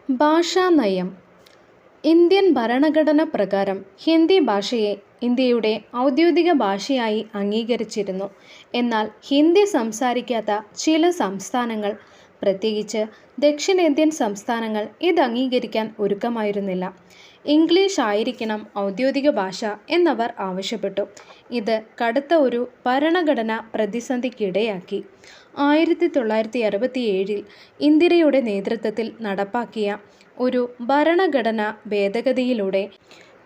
ഭാഷാനയം. Indian ഭരണഘടന പ്രകാരം ഹിന്ദി ഭാഷയെ ഇന്ത്യയുടെ ഔദ്യോഗിക ഭാഷയായി അംഗീകരിച്ചിരുന്നു. എന്നാൽ ഹിന്ദി സംസാരിക്കാത്ത ചില സംസ്ഥാനങ്ങൾ, പ്രത്യേകിച്ച് ദക്ഷിണേന്ത്യൻ സംസ്ഥാനങ്ങൾ ഇത് അംഗീകരിക്കാൻ ഒരുക്കമായിരുന്നില്ല. ഇംഗ്ലീഷ് ആയിരിക്കണം ഔദ്യോഗിക ഭാഷ എന്നവർ ആവശ്യപ്പെട്ടു. ഇത് കടുത്ത ഒരു ഭരണഘടനാ പ്രതിസന്ധിക്കിടയാക്കി. 1967 ഇന്ദിരയുടെ നേതൃത്വത്തിൽ നടപ്പാക്കിയ ഒരു ഭരണഘടനാ ഭേദഗതിയിലൂടെ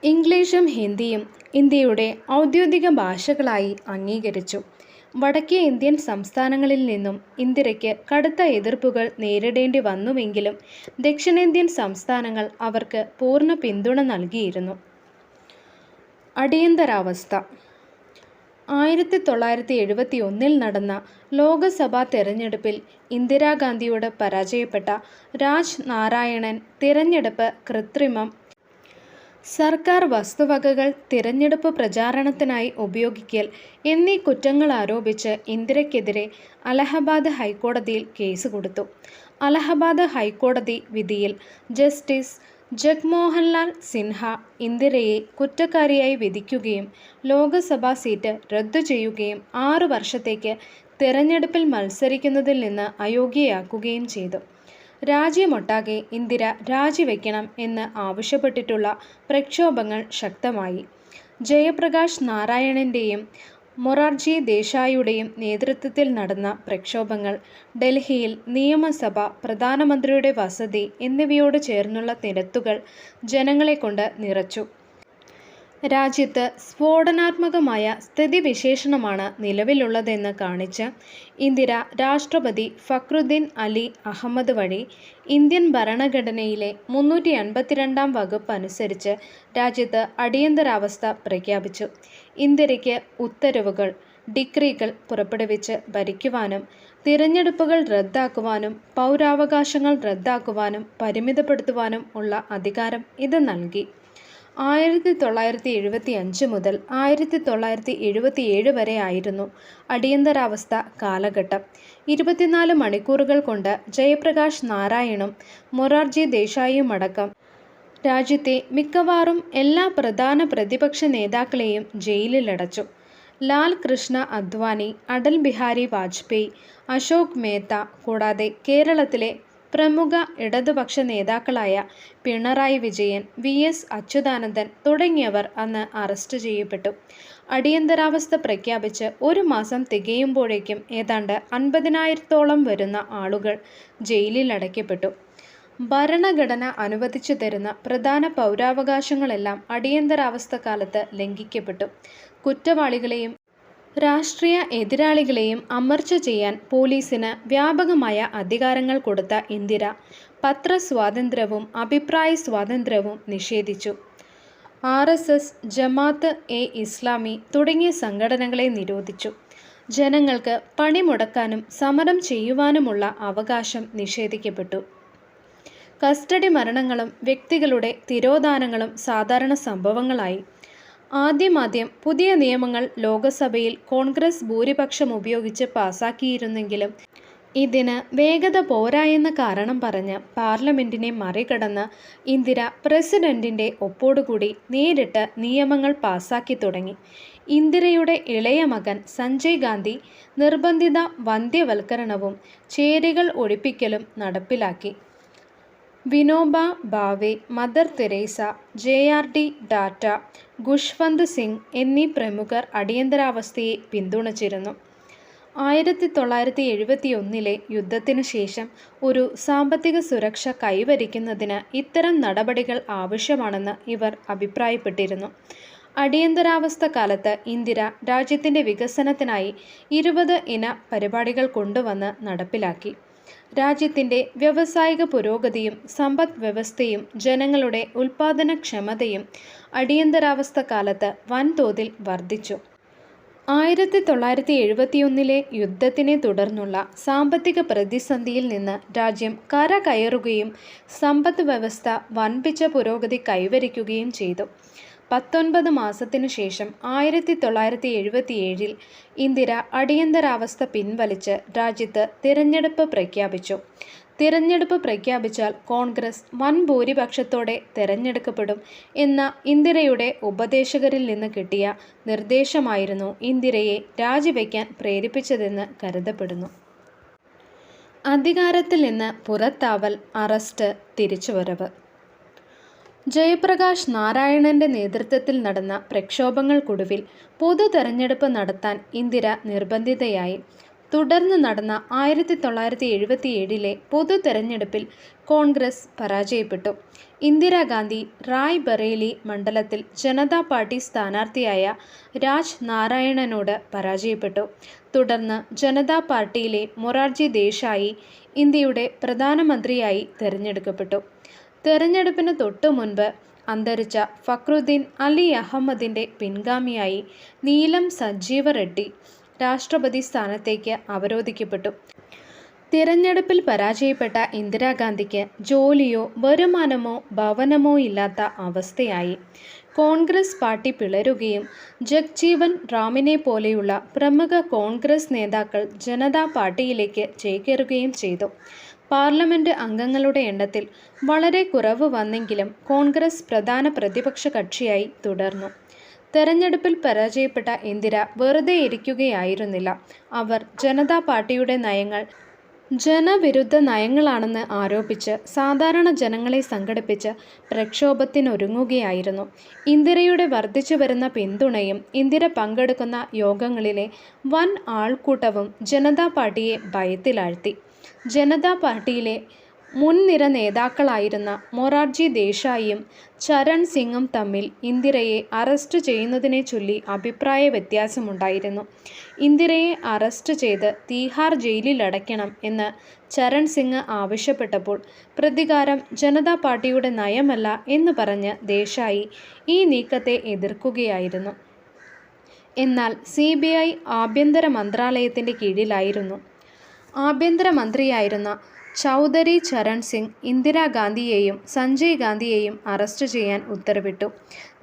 ഇംഗ്ലീഷും ഹിന്ദിയും ഇന്ത്യയുടെ ഔദ്യോഗിക ഭാഷകളായി അംഗീകരിച്ചു. വടക്കേ ഇന്ത്യൻ സംസ്ഥാനങ്ങളിൽ നിന്നും ഇന്ദിരയ്ക്ക് കടുത്ത എതിർപ്പുകൾ നേരിടേണ്ടി വന്നുവെങ്കിലും ദക്ഷിണേന്ത്യൻ സംസ്ഥാനങ്ങൾ അവർക്ക് പൂർണ്ണ പിന്തുണ നൽകിയിരുന്നു. അടിയന്തരാവസ്ഥ. 1971 നടന്ന ലോക്സഭാ തെരഞ്ഞെടുപ്പിൽ ഇന്ദിരാഗാന്ധിയോട് പരാജയപ്പെട്ട രാജ് നാരായണൻ തിരഞ്ഞെടുപ്പ് കൃത്രിമം, സർക്കാർ വസ്തുവകകൾ തിരഞ്ഞെടുപ്പ് പ്രചാരണത്തിനായി ഉപയോഗിക്കൽ എന്നീ കുറ്റങ്ങൾ ആരോപിച്ച് ഇന്ദിരയ്ക്കെതിരെ അലഹബാദ് ഹൈക്കോടതിയിൽ കേസ് കൊടുത്തു. അലഹബാദ് ഹൈക്കോടതി വിധിയിൽ ജസ്റ്റിസ് ജഗ്മോഹൻലാൽ സിൻഹ ഇന്ദിരയെ കുറ്റക്കാരിയായി വിധിക്കുകയും ലോക്സഭാ സീറ്റ് റദ്ദു ചെയ്യുകയും 6 വർഷത്തേക്ക് തിരഞ്ഞെടുപ്പിൽ മത്സരിക്കുന്നതിൽ നിന്ന് അയോഗ്യയാക്കുകയും ചെയ്തു. രാജ്യമൊട്ടാകെ ഇന്ദിര രാജിവെക്കണം എന്ന് ആവശ്യപ്പെട്ടിട്ടുള്ള പ്രക്ഷോഭങ്ങൾ ശക്തമായി. ജയപ്രകാശ് നാരായണൻ്റെയും മൊറാർജി ദേശായിയുടെയും നേതൃത്വത്തിൽ നടന്ന പ്രക്ഷോഭങ്ങൾ ഡൽഹിയിൽ നിയമസഭ, പ്രധാനമന്ത്രിയുടെ വസതി എന്നിവയോട് ചേർന്നുള്ള നിരത്തുകൾ ജനങ്ങളെക്കൊണ്ട് നിറച്ചു. രാജ്യത്ത് സ്ഫോടനാത്മകമായ സ്ഥിതിവിശേഷമാണ് നിലവിലുള്ളതെന്ന് കാണിച്ച് ഇന്ദിര രാഷ്ട്രപതി ഫക്രുദ്ദീൻ അലി അഹമ്മദ് വഴി ഇന്ത്യൻ ഭരണഘടനയിലെ 352 വകുപ്പ് അനുസരിച്ച് രാജ്യത്ത് അടിയന്തരാവസ്ഥ പ്രഖ്യാപിച്ചു. ഇന്ദിരയ്ക്ക് ഉത്തരവുകൾ, ഡിക്രികൾ പുറപ്പെടുവിച്ച് ഭരിക്കുവാനും തിരഞ്ഞെടുപ്പുകൾ റദ്ദാക്കുവാനും പൗരാവകാശങ്ങൾ റദ്ദാക്കുവാനും പരിമിതപ്പെടുത്തുവാനും ഉള്ള അധികാരം ഇത് നൽകി. 1975 മുതൽ 1977 വരെ ആയിരുന്നു അടിയന്തരാവസ്ഥ കാലഘട്ടം. 24 മണിക്കൂറുകൾ കൊണ്ട് ജയപ്രകാശ് നാരായണും മൊറാർജി ദേശായിയുമടക്കം രാജ്യത്തെ മിക്കവാറും എല്ലാ പ്രധാന പ്രതിപക്ഷ നേതാക്കളെയും ജയിലിലടച്ചു. ലാൽ കൃഷ്ണ അദ്വാനി, അടൽ ബിഹാരി വാജ്പേയി, അശോക് മേത്ത കൂടാതെ കേരളത്തിലെ പ്രമുഖ ഇടതുപക്ഷ നേതാക്കളായ പിണറായി വിജയൻ, VS അച്യുതാനന്ദൻ തുടങ്ങിയവർ അന്ന് അറസ്റ്റ് ചെയ്യപ്പെട്ടു. അടിയന്തരാവസ്ഥ പ്രഖ്യാപിച്ച് 1 മാസം തികയുമ്പോഴേക്കും ഏതാണ്ട് 50,000-ഓളം വരുന്ന ആളുകൾ ജയിലിലടയ്ക്കപ്പെട്ടു. ഭരണഘടന അനുവദിച്ചു തരുന്ന പ്രധാന പൗരാവകാശങ്ങളെല്ലാം അടിയന്തരാവസ്ഥ കാലത്ത് ലംഘിക്കപ്പെട്ടു. കുറ്റവാളികളെയും രാഷ്ട്രീയ എതിരാളികളെയും അമർച്ച ചെയ്യാൻ പോലീസിന് വ്യാപകമായ അധികാരങ്ങൾ കൊടുത്ത ഇന്ദിര പത്രസ്വാതന്ത്ര്യവും അഭിപ്രായ സ്വാതന്ത്ര്യവും നിഷേധിച്ചു. RSS, ജമാഅത്ത്-ഇ-ഇസ്ലാമി തുടങ്ങിയ സംഘടനകളെ നിരോധിച്ചു. ജനങ്ങൾക്ക് പണിമുടക്കാനും സമരം ചെയ്യുവാനുമുള്ള അവകാശം നിഷേധിക്കപ്പെട്ടു. കസ്റ്റഡി മരണങ്ങളും വ്യക്തികളുടെ തിരോധാനങ്ങളും സാധാരണ സംഭവങ്ങളായി. ആദ്യം പുതിയ നിയമങ്ങൾ ലോക്സഭയിൽ കോൺഗ്രസ് ഭൂരിപക്ഷം ഉപയോഗിച്ച് പാസാക്കിയിരുന്നെങ്കിലും ഇതിന് വേഗത പോരായെന്ന കാരണം പറഞ്ഞ് പാർലമെൻറ്റിനെ മറികടന്ന് ഇന്ദിര പ്രസിഡന്റിൻ്റെ ഒപ്പോടുകൂടി നേരിട്ട് നിയമങ്ങൾ പാസാക്കി തുടങ്ങി. ഇന്ദിരയുടെ ഇളയ മകൻ സഞ്ജയ് ഗാന്ധി നിർബന്ധിത വന്ധ്യവൽക്കരണവും ചേരികൾ ഒഴിപ്പിക്കലും നടപ്പിലാക്കി. Vinoba Bhave, Mother Teresa, JRD Tata, Khushwant Singh എന്നീ പ്രമുഖർ അടിയന്തരാവസ്ഥയെ പിന്തുണച്ചിരുന്നു. 1971 യുദ്ധത്തിനു ശേഷം ഒരു സാമ്പത്തിക സുരക്ഷ കൈവരിക്കുന്നതിന് ഇത്തരം നടപടികൾ ആവശ്യമാണെന്ന് ഇവർ അഭിപ്രായപ്പെട്ടിരുന്നു. അടിയന്തരാവസ്ഥ കാലത്ത് ഇന്ദിര രാജ്യത്തിൻ്റെ വികസനത്തിനായി 20 ഇന പരിപാടികൾ കൊണ്ടുവന്ന് നടപ്പിലാക്കി. രാജ്യത്തിൻ്റെ വ്യാവസായിക പുരോഗതിയും സമ്പദ് വ്യവസ്ഥയും ജനങ്ങളുടെ ഉൽപാദനക്ഷമതയും അടിയന്തരാവസ്ഥ കാലത്ത് വൻതോതിൽ വർദ്ധിച്ചു. 1971 യുദ്ധത്തിനെ തുടർന്നുള്ള സാമ്പത്തിക പ്രതിസന്ധിയിൽ നിന്ന് രാജ്യം കരകയറുകയും സമ്പദ് വ്യവസ്ഥ വൻപിച്ച പുരോഗതി കൈവരിക്കുകയും ചെയ്തു. 19 മാസത്തിനു ശേഷം 1977 ഇന്ദിര അടിയന്തരാവസ്ഥ പിൻവലിച്ച് രാജ്യത്ത് തിരഞ്ഞെടുപ്പ് പ്രഖ്യാപിച്ചു. തിരഞ്ഞെടുപ്പ് പ്രഖ്യാപിച്ചാൽ കോൺഗ്രസ് വൻ ഭൂരിപക്ഷത്തോടെ തെരഞ്ഞെടുക്കപ്പെടും എന്ന ഇന്ദിരയുടെ ഉപദേശകരിൽ നിന്ന് കിട്ടിയ നിർദ്ദേശമായിരുന്നു ഇന്ദിരയെ രാജിവെക്കാൻ പ്രേരിപ്പിച്ചതെന്ന് കരുതപ്പെടുന്നു. അധികാരത്തിൽ നിന്ന് പുറത്താവൽ, അറസ്റ്റ്, തിരിച്ചുവരവ്. ജയപ്രകാശ് നാരായണന്റെ നേതൃത്വത്തിൽ നടന്ന പ്രക്ഷോഭങ്ങൾക്കൊടുവിൽ പൊതു തെരഞ്ഞെടുപ്പ് നടത്താൻ ഇന്ദിര നിർബന്ധിതയായി. തുടർന്ന് നടന്ന 1977 പൊതു തെരഞ്ഞെടുപ്പിൽ കോൺഗ്രസ് പരാജയപ്പെട്ടു. ഇന്ദിരാഗാന്ധി റായ് ബറേലി മണ്ഡലത്തിൽ ജനതാ പാർട്ടി സ്ഥാനാർത്ഥിയായ രാജ് നാരായണനോട് പരാജയപ്പെട്ടു. തുടർന്ന് ജനതാ പാർട്ടിയിലെ മൊറാർജി ദേശായി ഇന്ത്യയുടെ പ്രധാനമന്ത്രിയായി തിരഞ്ഞെടുക്കപ്പെട്ടു. തെരഞ്ഞെടുപ്പിന് തൊട്ടുമുൻപ് അന്തരിച്ച ഫക്രുദ്ദീൻ അലി അഹമ്മദിൻ്റെ പിൻഗാമിയായി നീലം സഞ്ജീവ റെഡ്ഡി രാഷ്ട്രപതി സ്ഥാനത്തേക്ക് അവരോധിക്കപ്പെട്ടു. തിരഞ്ഞെടുപ്പിൽ പരാജയപ്പെട്ട ഇന്ദിരാഗാന്ധിക്ക് ജോലിയോ വരുമാനമോ ഭവനമോ ഇല്ലാത്ത അവസ്ഥയായി. കോൺഗ്രസ് പാർട്ടി പിളരുകയും ജഗ്ജീവൻ റാമിനെ പോലെയുള്ള പ്രമുഖ കോൺഗ്രസ് നേതാക്കൾ ജനതാ പാർട്ടിയിലേക്ക് ചേക്കേറുകയും ചെയ്തു. പാർലമെൻറ്റ് അംഗങ്ങളുടെ എണ്ണത്തിൽ വളരെ കുറവ് വന്നെങ്കിലും കോൺഗ്രസ് പ്രധാന പ്രതിപക്ഷ കക്ഷിയായി തുടർന്നു. തെരഞ്ഞെടുപ്പിൽ പരാജയപ്പെട്ട ഇന്ദിര വെറുതെ ഇരിക്കുകയായിരുന്നില്ല. അവർ ജനതാ പാർട്ടിയുടെ നയങ്ങൾ ജനവിരുദ്ധ നയങ്ങളാണെന്ന് ആരോപിച്ച് സാധാരണ ജനങ്ങളെ സംഘടിപ്പിച്ച് പ്രക്ഷോഭത്തിനൊരുങ്ങുകയായിരുന്നു. ഇന്ദിരയുടെ വർദ്ധിച്ചു വരുന്ന പിന്തുണയും ഇന്ദിര പങ്കെടുക്കുന്ന യോഗങ്ങളിലെ വൻ ആൾക്കൂട്ടവും ജനതാ പാർട്ടിയെ ഭയത്തിലാഴ്ത്തി. ജനതാ പാർട്ടിയിലെ മുൻനിര നേതാക്കളായിരുന്ന മൊറാർജി ദേശായിയും ചരൺ സിംഗും തമ്മിൽ ഇന്ദിരയെ അറസ്റ്റ് ചെയ്യുന്നതിനെ ചൊല്ലി അഭിപ്രായ വ്യത്യാസമുണ്ടായിരുന്നു. ഇന്ദിരയെ അറസ്റ്റ് ചെയ്ത് തീഹാർ ജയിലിലടയ്ക്കണം എന്ന് ചരൺ സിംഗ് ആവശ്യപ്പെട്ടപ്പോൾ പ്രതികാരം ജനതാ പാർട്ടിയുടെ നയമല്ല എന്ന് പറഞ്ഞ് ദേശായി ഈ നീക്കത്തെ എതിർക്കുകയായിരുന്നു. എന്നാൽ CBI ആഭ്യന്തര മന്ത്രാലയത്തിൻ്റെ കീഴിലായിരുന്നു. ആഭ്യന്തരമന്ത്രിയായിരുന്ന ചൗധരി ചരൺ സിംഗ് ഇന്ദിരാഗാന്ധിയെയും സഞ്ജയ് ഗാന്ധിയെയും അറസ്റ്റ് ചെയ്യാൻ ഉത്തരവിട്ടു.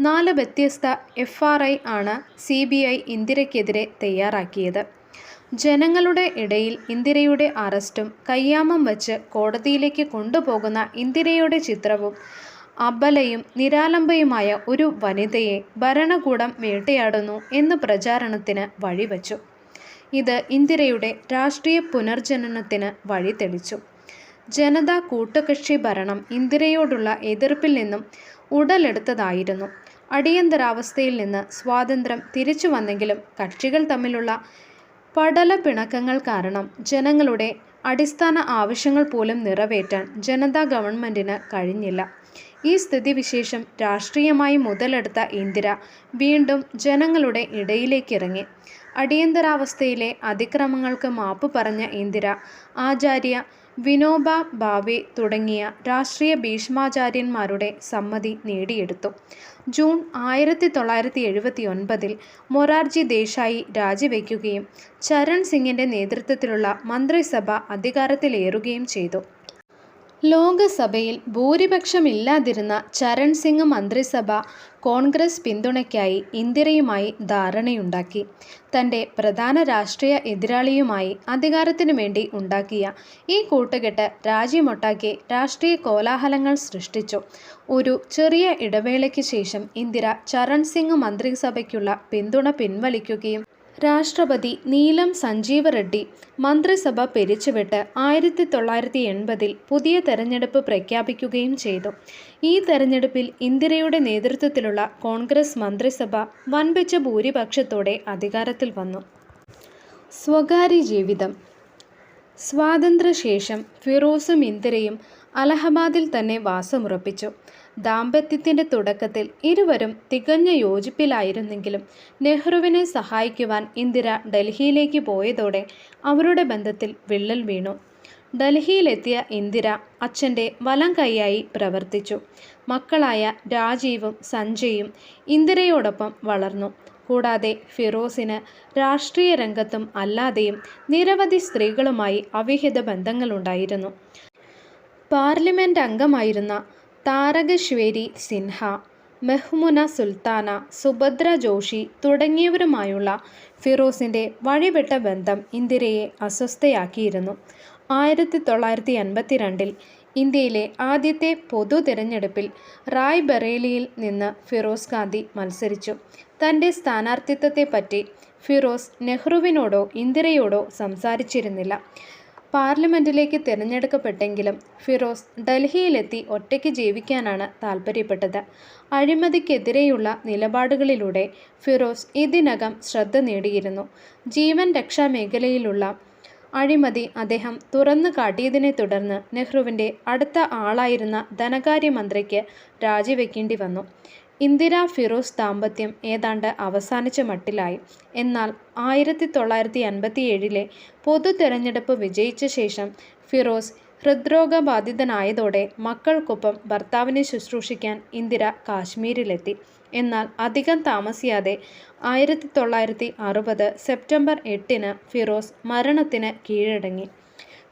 4 വ്യത്യസ്ത FRI ആണ് CBI ഇന്ദിരയ്ക്കെതിരെ തയ്യാറാക്കിയത്. ജനങ്ങളുടെ ഇടയിൽ ഇന്ദിരയുടെ അറസ്റ്റും കയ്യാമം വച്ച് കോടതിയിലേക്ക് കൊണ്ടുപോകുന്ന ഇന്ദിരയുടെ ചിത്രവും അബലയും നിരാലംബയുമായ ഒരു വനിതയെ ഭരണകൂടം വേട്ടയാടുന്നു എന്ന പ്രചാരണത്തിന് വഴിവെച്ചു. ഇത് ഇന്ദിരയുടെ രാഷ്ട്രീയ പുനർജനനത്തിന് വഴിതെളിച്ചു. ജനതാ കൂട്ടുകക്ഷി ഭരണം ഇന്ദിരയോടുള്ള എതിർപ്പിൽ നിന്നും ഉടലെടുത്തതായിരുന്നു. അടിയന്തരാവസ്ഥയിൽ നിന്ന് സ്വാതന്ത്ര്യം തിരിച്ചു വന്നെങ്കിലും കക്ഷികൾ തമ്മിലുള്ള പടല പിണക്കങ്ങൾ കാരണം ജനങ്ങളുടെ അടിസ്ഥാന ആവശ്യങ്ങൾ പോലും നിറവേറ്റാൻ ജനതാ ഗവൺമെൻറ്റിന് കഴിഞ്ഞില്ല. ഈ സ്ഥിതിവിശേഷം രാഷ്ട്രീയമായി മുതലെടുത്ത ഇന്ദിര വീണ്ടും ജനങ്ങളുടെ ഇടയിലേക്കിറങ്ങി. അടിയന്തരാവസ്ഥയിലെ അതിക്രമങ്ങൾക്ക് മാപ്പ് പറഞ്ഞ ഇന്ദിര ആചാര്യ വിനോബ ഭാവെ തുടങ്ങിയ രാഷ്ട്രീയ ഭീഷ്മാചാര്യന്മാരുടെ സമ്മതി നേടിയെടുത്തു. ജൂൺ 1979 മൊറാർജി ദേശായി രാജിവെക്കുകയും ചരൺ സിംഗിൻ്റെ നേതൃത്വത്തിലുള്ള മന്ത്രിസഭ അധികാരത്തിലേറുകയും ചെയ്തു. ലോകസഭയിൽ ഭൂരിപക്ഷമില്ലാതിരുന്ന ചരൺ സിംഗ് മന്ത്രിസഭ കോൺഗ്രസ് പിന്തുണയ്ക്കായി ഇന്ദിരയുമായി ധാരണയുണ്ടാക്കി. തൻ്റെ പ്രധാന രാഷ്ട്രീയ എതിരാളിയുമായി അധികാരത്തിനു വേണ്ടി ഉണ്ടാക്കിയ ഈ കൂട്ടുകെട്ട് രാജ്യമൊട്ടാകെ രാഷ്ട്രീയ കോലാഹലങ്ങൾ സൃഷ്ടിച്ചു. ഒരു ചെറിയ ഇടവേളയ്ക്ക് ശേഷം ഇന്ദിര ചരൺ സിംഗ് മന്ത്രിസഭയ്ക്കുള്ള പിന്തുണ പിൻവലിക്കുകയും രാഷ്ട്രപതി നീലം സഞ്ജീവ റെഡ്ഡി മന്ത്രിസഭ പിരിച്ചുവിട്ട് 1980 പുതിയ തെരഞ്ഞെടുപ്പ് പ്രഖ്യാപിക്കുകയും ചെയ്തു. ഈ തെരഞ്ഞെടുപ്പിൽ ഇന്ദിരയുടെ നേതൃത്വത്തിലുള്ള കോൺഗ്രസ് മന്ത്രിസഭ വൻപിച്ച ഭൂരിപക്ഷത്തോടെ അധികാരത്തിൽ വന്നു. സ്വകാര്യ ജീവിതം. സ്വാതന്ത്ര്യശേഷം ഫിറോസും ഇന്ദിരയും അലഹബാദിൽ തന്നെ വാസമുറപ്പിച്ചു. ദാമ്പത്യത്തിൻ്റെ തുടക്കത്തിൽ ഇരുവരും തികഞ്ഞ യോജിപ്പിലായിരുന്നെങ്കിലും നെഹ്റുവിനെ സഹായിക്കുവാൻ ഇന്ദിര ഡൽഹിയിലേക്ക് പോയതോടെ അവരുടെ ബന്ധത്തിൽ വിള്ളൽ വീണു. ഡൽഹിയിലെത്തിയ ഇന്ദിര അച്ഛൻ്റെ വലം കൈയായി പ്രവർത്തിച്ചു. മക്കളായ രാജീവും സഞ്ജയും ഇന്ദിരയോടൊപ്പം വളർന്നു. കൂടാതെ ഫിറോസിന് രാഷ്ട്രീയ രംഗത്തും അല്ലാതെയും നിരവധി സ്ത്രീകളുമായി അവിഹിത ബന്ധങ്ങളുണ്ടായിരുന്നു. പാർലമെൻറ്റ് അംഗമായിരുന്ന താരകശ്വേരി സിൻഹ, മെഹ്മുന സുൽത്താന, സുഭദ്ര ജോഷി തുടങ്ങിയവരുമായുള്ള ഫിറോസിൻ്റെ വഴിവിട്ട ബന്ധം ഇന്ദിരയെ അസ്വസ്ഥയാക്കിയിരുന്നു. 1982 ഇന്ത്യയിലെ ആദ്യത്തെ പൊതു തിരഞ്ഞെടുപ്പിൽ റായ്ബറേലിയിൽ നിന്ന് ഫിറോസ് ഗാന്ധി മത്സരിച്ചു. തൻ്റെ സ്ഥാനാർത്ഥിത്വത്തെപ്പറ്റി ഫിറോസ് നെഹ്റുവിനോടോ ഇന്ദിരയോടോ സംസാരിച്ചിരുന്നില്ല. പാർലമെൻറ്റിലേക്ക് തിരഞ്ഞെടുക്കപ്പെട്ടെങ്കിലും ഫിറോസ് ഡൽഹിയിലെത്തി ഒറ്റയ്ക്ക് ജീവിക്കാനാണ് താൽപ്പര്യപ്പെട്ടത്. അഴിമതിക്കെതിരെയുള്ള നിലപാടുകളിലൂടെ ഫിറോസ് ഇതിനകം ശ്രദ്ധ നേടിയിരുന്നു. ജീവൻ രക്ഷാ മേഖലയിലുള്ള അഴിമതി അദ്ദേഹം തുറന്നു കാട്ടിയതിനെ തുടർന്ന് നെഹ്റുവിൻ്റെ അടുത്ത ആളായിരുന്ന ധനകാര്യമന്ത്രിക്ക് രാജിവെക്കേണ്ടി വന്നു. ഇന്ദിര ഫിറോസ് ദാമ്പത്യം ഏതാണ്ട് അവസാനിച്ച മട്ടിലായി. എന്നാൽ 1957 പൊതു തെരഞ്ഞെടുപ്പ് വിജയിച്ച ശേഷം ഫിറോസ് ഹൃദ്രോഗബാധിതനായതോടെ മക്കൾക്കൊപ്പം ഭർത്താവിനെ ശുശ്രൂഷിക്കാൻ ഇന്ദിര കാശ്മീരിലെത്തി. എന്നാൽ അധികം താമസിയാതെ 1960 സെപ്റ്റംബർ 8 ഫിറോസ് മരണത്തിന് കീഴടങ്ങി.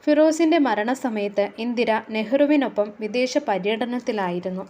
ഫിറോസിൻ്റെ മരണസമയത്ത് ഇന്ദിര നെഹ്റുവിനൊപ്പം വിദേശ പര്യടനത്തിലായിരുന്നു.